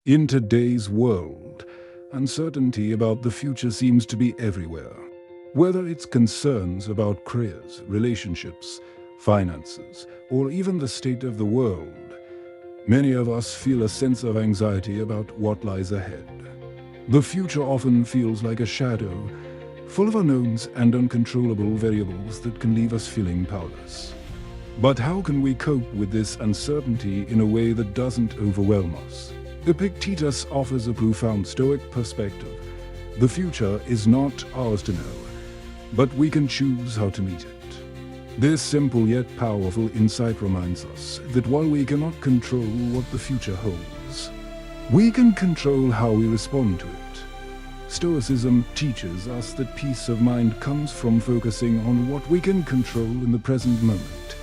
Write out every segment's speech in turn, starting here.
In today's world, uncertainty about the future seems to be everywhere. Whether it's concerns about careers, relationships, finances, or even the state of the world, many of us feel a sense of anxiety about what lies ahead. The future often feels like a shadow, full of unknowns and uncontrollable variables that can leave us feeling powerless. But how can we cope with this uncertainty in a way that doesn't overwhelm us? Epictetus offers a profound Stoic perspective. The future is not ours to know, but we can choose how to meet it. This simple yet powerful insight reminds us that while we cannot control what the future holds, we can control how we respond to it. Stoicism teaches us that peace of mind comes from focusing on what we can control in the present moment,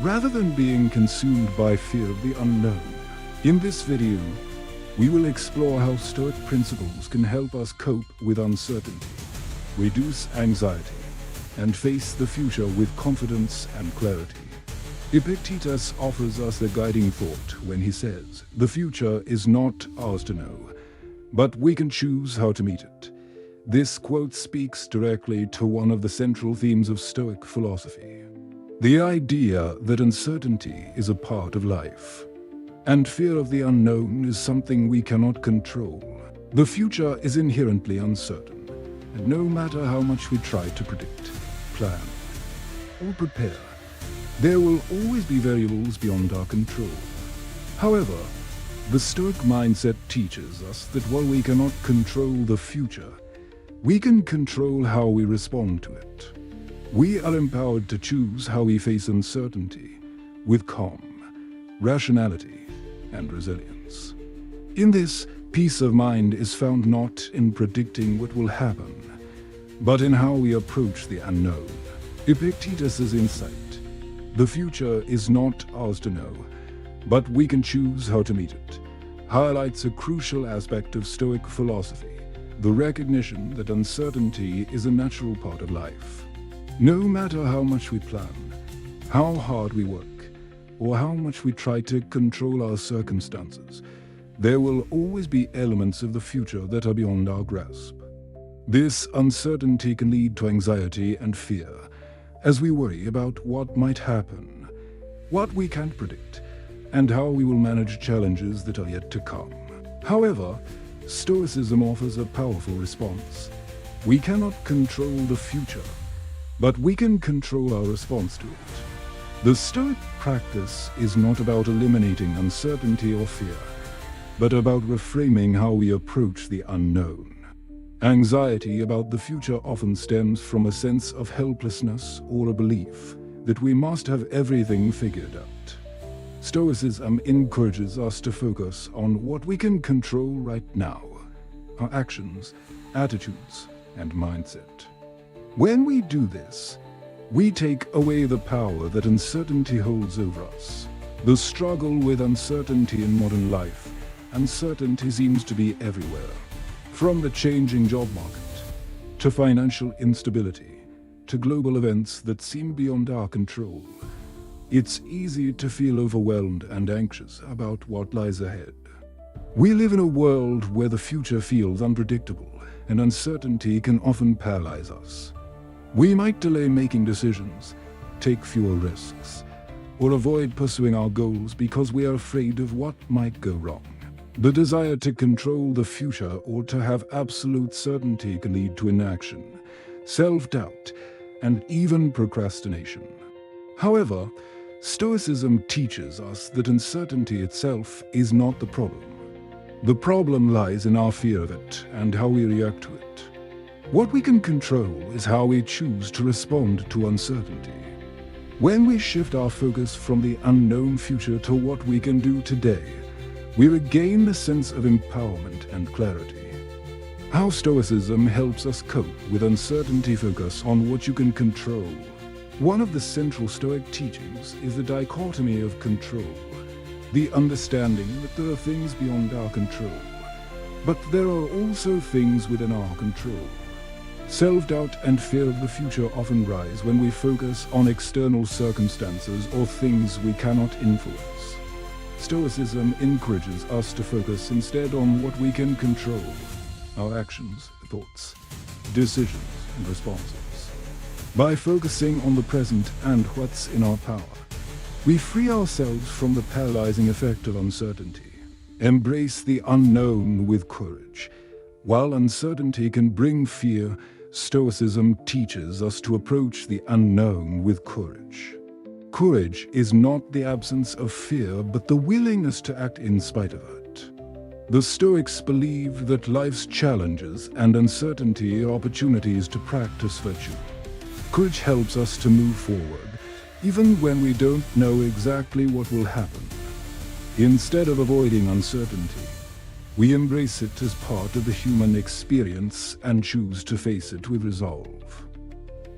rather than being consumed by fear of the unknown. In this video, we will explore how Stoic principles can help us cope with uncertainty, reduce anxiety, and face the future with confidence and clarity. Epictetus offers us a guiding thought when he says, "The future is not ours to know, but we can choose how to meet it." This quote speaks directly to one of the central themes of Stoic philosophy: the idea that uncertainty is a part of life, and fear of the unknown is something we cannot control. The future is inherently uncertain, and no matter how much we try to predict, plan, or prepare, there will always be variables beyond our control. However, the Stoic mindset teaches us that while we cannot control the future, we can control how we respond to it. We are empowered to choose how we face uncertainty with calm, rationality, and resilience. In this, peace of mind is found not in predicting what will happen, but in how we approach the unknown. Epictetus's insight, "The future is not ours to know, but we can choose how to meet it," highlights a crucial aspect of Stoic philosophy: the recognition that uncertainty is a natural part of life. No matter how much we plan, how hard we work, or how much we try to control our circumstances, there will always be elements of the future that are beyond our grasp. This uncertainty can lead to anxiety and fear, as we worry about what might happen, what we can't predict, and how we will manage challenges that are yet to come. However, Stoicism offers a powerful response. We cannot control the future, but we can control our response to it. The Stoic practice is not about eliminating uncertainty or fear, but about reframing how we approach the unknown. Anxiety about the future often stems from a sense of helplessness or a belief that we must have everything figured out. Stoicism encourages us to focus on what we can control right now: our actions, attitudes, and mindset. When we do this, we take away the power that uncertainty holds over us. The struggle with uncertainty in modern life, uncertainty seems to be everywhere. From the changing job market, to financial instability, to global events that seem beyond our control, it's easy to feel overwhelmed and anxious about what lies ahead. We live in a world where the future feels unpredictable, and uncertainty can often paralyze us. We might delay making decisions, take fewer risks, or avoid pursuing our goals because we are afraid of what might go wrong. The desire to control the future or to have absolute certainty can lead to inaction, self-doubt, and even procrastination. However, Stoicism teaches us that uncertainty itself is not the problem. The problem lies in our fear of it and how we react to it. What we can control is how we choose to respond to uncertainty. When we shift our focus from the unknown future to what we can do today, we regain the sense of empowerment and clarity. How Stoicism helps us cope with uncertainty: focus on what you can control. One of the central Stoic teachings is the dichotomy of control, the understanding that there are things beyond our control, but there are also things within our control. Self-doubt and fear of the future often rise when we focus on external circumstances or things we cannot influence. Stoicism encourages us to focus instead on what we can control: our actions, thoughts, decisions, and responses. By focusing on the present and what's in our power, we free ourselves from the paralyzing effect of uncertainty. Embrace the unknown with courage. While uncertainty can bring fear, Stoicism teaches us to approach the unknown with courage. Courage is not the absence of fear, but the willingness to act in spite of it. The Stoics believe that life's challenges and uncertainty are opportunities to practice virtue. Courage helps us to move forward, even when we don't know exactly what will happen. Instead of avoiding uncertainty, we embrace it as part of the human experience and choose to face it with resolve.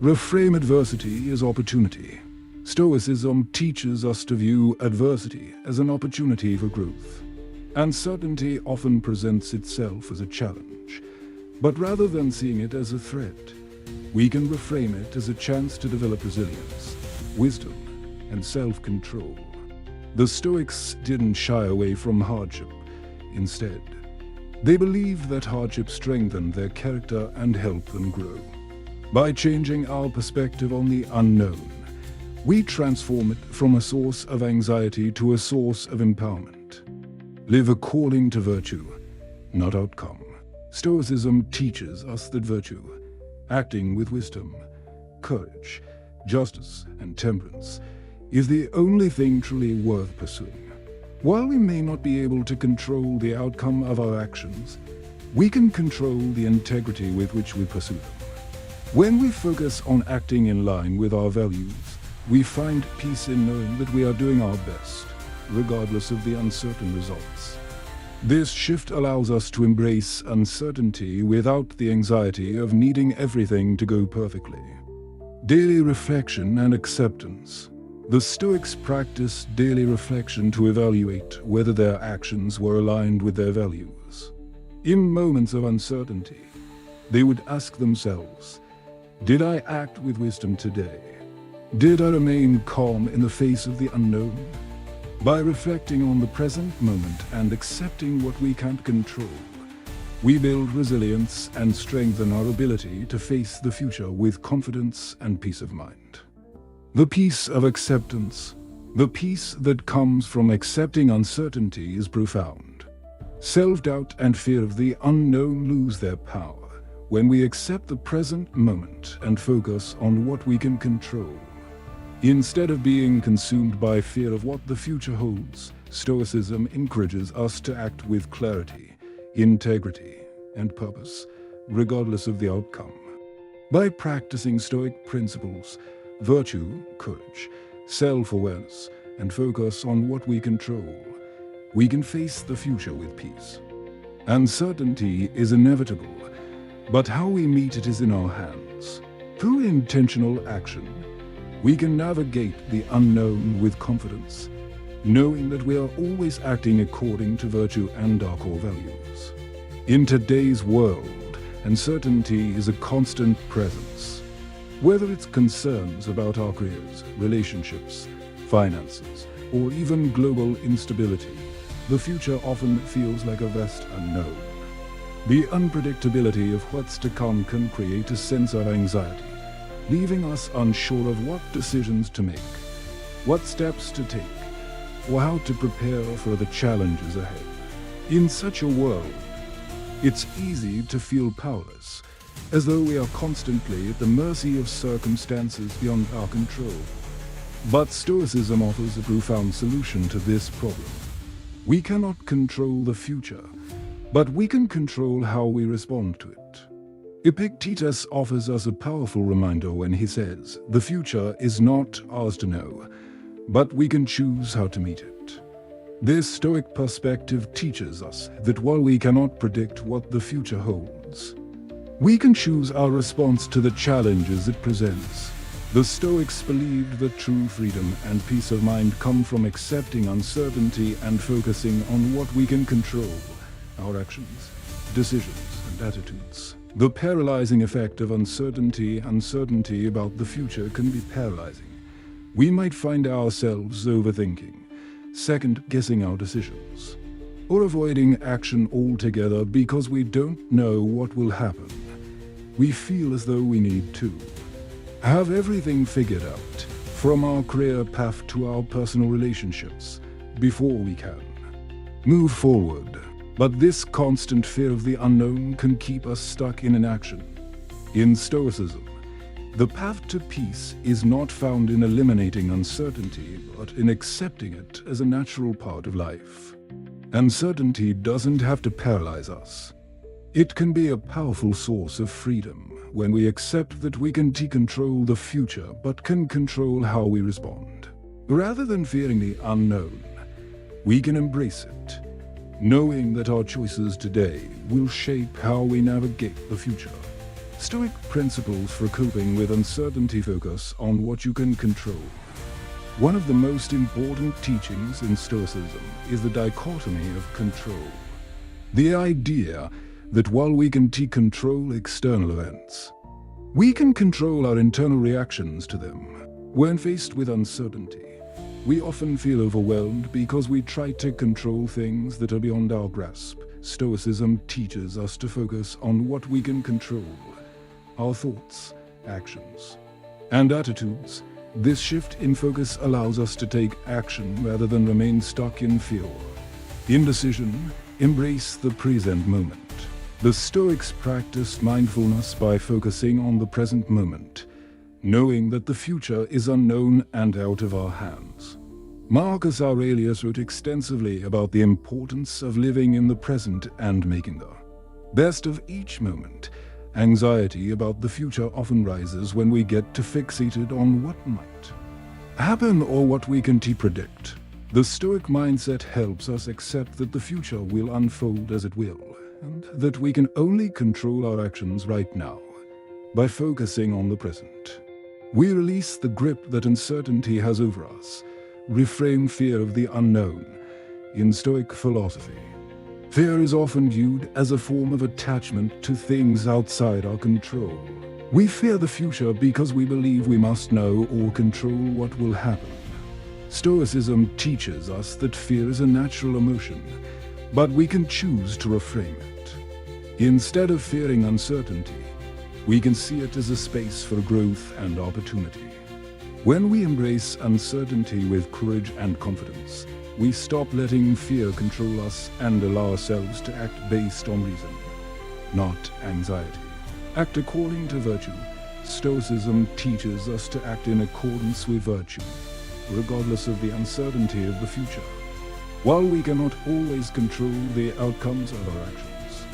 Reframe adversity as opportunity. Stoicism teaches us to view adversity as an opportunity for growth. Uncertainty often presents itself as a challenge, but rather than seeing it as a threat, we can reframe it as a chance to develop resilience, wisdom, and self-control. The Stoics didn't shy away from hardship. Instead, they believed that hardship strengthened their character and helped them grow. By changing our perspective on the unknown, we transform it from a source of anxiety to a source of empowerment. Live according to virtue, not outcome. Stoicism teaches us that virtue, acting with wisdom, courage, justice, and temperance, is the only thing truly worth pursuing. While we may not be able to control the outcome of our actions, we can control the integrity with which we pursue them. When we focus on acting in line with our values, we find peace in knowing that we are doing our best, regardless of the uncertain results. This shift allows us to embrace uncertainty without the anxiety of needing everything to go perfectly. Daily reflection and acceptance. The Stoics practiced daily reflection to evaluate whether their actions were aligned with their values. In moments of uncertainty, they would ask themselves, did I act with wisdom today? Did I remain calm in the face of the unknown? By reflecting on the present moment and accepting what we can't control, we build resilience and strengthen our ability to face the future with confidence and peace of mind. The peace of acceptance. The peace that comes from accepting uncertainty is profound. Self-doubt and fear of the unknown lose their power when we accept the present moment and focus on what we can control. Instead of being consumed by fear of what the future holds, Stoicism encourages us to act with clarity, integrity, and purpose, regardless of the outcome. By practicing Stoic principles, virtue, courage, self-awareness, and focus on what we control, we can face the future with peace. Uncertainty is inevitable, but how we meet it is in our hands. Through intentional action, we can navigate the unknown with confidence, knowing that we are always acting according to virtue and our core values. In today's world, uncertainty is a constant presence. Whether it's concerns about our careers, relationships, finances, or even global instability, the future often feels like a vast unknown. The unpredictability of what's to come can create a sense of anxiety, leaving us unsure of what decisions to make, what steps to take, or how to prepare for the challenges ahead. In such a world, it's easy to feel powerless, as though we are constantly at the mercy of circumstances beyond our control. But Stoicism offers a profound solution to this problem. We cannot control the future, but we can control how we respond to it. Epictetus offers us a powerful reminder when he says, "The future is not ours to know, but we can choose how to meet it." This Stoic perspective teaches us that while we cannot predict what the future holds, we can choose our response to the challenges it presents. The Stoics believed that true freedom and peace of mind come from accepting uncertainty and focusing on what we can control: our actions, decisions, and attitudes. The paralyzing effect of uncertainty about the future can be paralyzing. We might find ourselves overthinking, second-guessing our decisions, or avoiding action altogether because we don't know what will happen. We feel as though we need to have everything figured out, from our career path to our personal relationships, before we can move forward. But this constant fear of the unknown can keep us stuck in inaction. In Stoicism, the path to peace is not found in eliminating uncertainty, but in accepting it as a natural part of life. Uncertainty doesn't have to paralyze us. It can be a powerful source of freedom when we accept that we can control the future but can control how we respond. Rather than fearing the unknown, we can embrace it, knowing that our choices today will shape how we navigate the future. Stoic principles for coping with uncertainty focus on what you can control. One of the most important teachings in Stoicism is the dichotomy of control. The idea that while we can control external events, we can control our internal reactions to them. When faced with uncertainty, we often feel overwhelmed because we try to control things that are beyond our grasp. Stoicism teaches us to focus on what we can control: our thoughts, actions, and attitudes. This shift in focus allows us to take action rather than remain stuck in fear. Indecision, embrace the present moment. The Stoics practiced mindfulness by focusing on the present moment, knowing that the future is unknown and out of our hands. Marcus Aurelius wrote extensively about the importance of living in the present and making the best of each moment. Anxiety about the future often rises when we get too fixated on what might happen or what we can predict. The Stoic mindset helps us accept that the future will unfold as it will, and that we can only control our actions right now. By focusing on the present, we release the grip that uncertainty has over us, reframe fear of the unknown. In Stoic philosophy, fear is often viewed as a form of attachment to things outside our control. We fear the future because we believe we must know or control what will happen. Stoicism teaches us that fear is a natural emotion, but we can choose to reframe it. Instead of fearing uncertainty, we can see it as a space for growth and opportunity. When we embrace uncertainty with courage and confidence, we stop letting fear control us and allow ourselves to act based on reason, not anxiety. Act according to virtue. Stoicism teaches us to act in accordance with virtue, regardless of the uncertainty of the future. While we cannot always control the outcomes of our actions,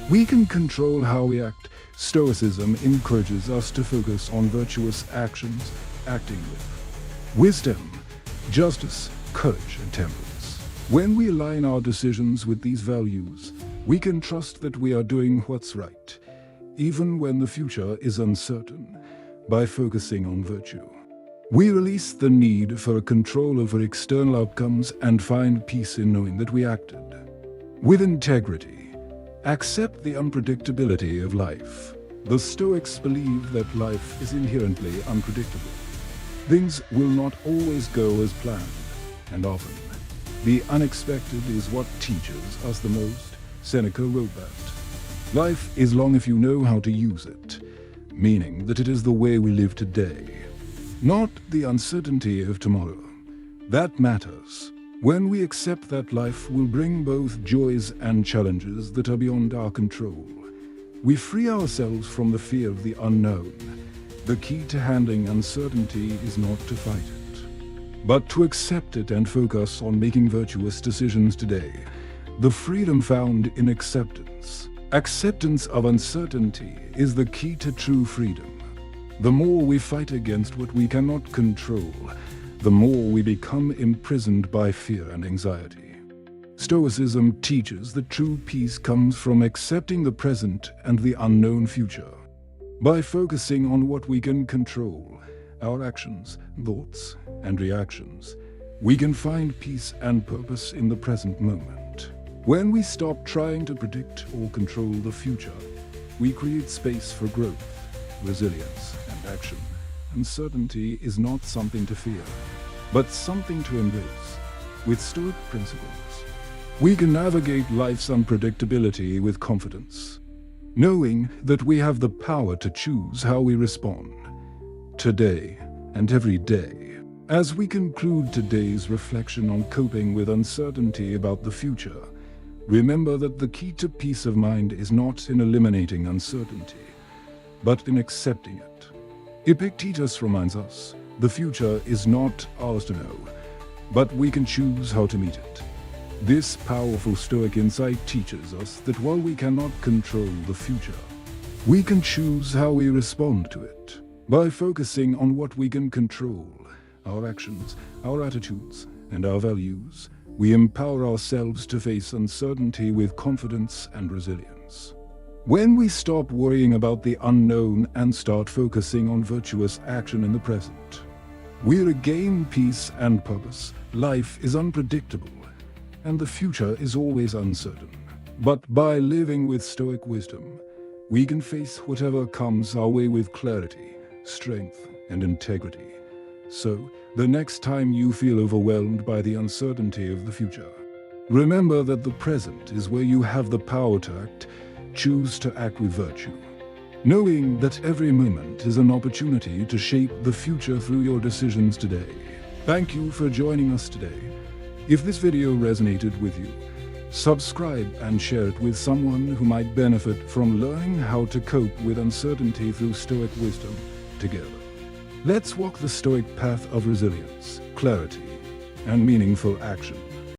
we can control how we act. Stoicism encourages us to focus on virtuous actions, acting with wisdom, justice, courage, and temperance. When we align our decisions with these values, we can trust that we are doing what's right, even when the future is uncertain. By focusing on virtue, we release the need for control over external outcomes and find peace in knowing that we acted with integrity. Accept the unpredictability of life. The Stoics believe that life is inherently unpredictable. Things will not always go as planned, and often the unexpected is what teaches us the most. Seneca wrote that life is long if you know how to use it, meaning that it is the way we live today, not the uncertainty of tomorrow, that matters. When we accept that life will bring both joys and challenges that are beyond our control, we free ourselves from the fear of the unknown. The key to handling uncertainty is not to fight it, but to accept it and focus on making virtuous decisions today. The freedom found in acceptance. Acceptance of uncertainty is the key to true freedom. The more we fight against what we cannot control, the more we become imprisoned by fear and anxiety. Stoicism teaches that true peace comes from accepting the present and the unknown future. By focusing on what we can control, our actions, thoughts, and reactions, we can find peace and purpose in the present moment. When we stop trying to predict or control the future, we create space for growth, resilience, and action. Uncertainty is not something to fear, but something to embrace. with Stoic principles, we can navigate life's unpredictability with confidence, knowing that we have the power to choose how we respond, today and every day. As we conclude today's reflection on coping with uncertainty about the future, remember that the key to peace of mind is not in eliminating uncertainty, but in accepting it. Epictetus reminds us, the future is not ours to know, but we can choose how to meet it. This powerful Stoic insight teaches us that while we cannot control the future, we can choose how we respond to it. By focusing on what we can control, our actions, our attitudes, and our values, we empower ourselves to face uncertainty with confidence and resilience. When we stop worrying about the unknown and start focusing on virtuous action in the present, we regain peace and purpose. Life is unpredictable, and the future is always uncertain. But by living with Stoic wisdom, we can face whatever comes our way with clarity, strength, and integrity. So, the next time you feel overwhelmed by the uncertainty of the future, remember that the present is where you have the power to act. Choose to act with virtue, knowing that every moment is an opportunity to shape the future through your decisions today. Thank you for joining us today. If this video resonated with you, subscribe and share it with someone who might benefit from learning how to cope with uncertainty through Stoic wisdom together. Let's walk the Stoic path of resilience, clarity, and meaningful action.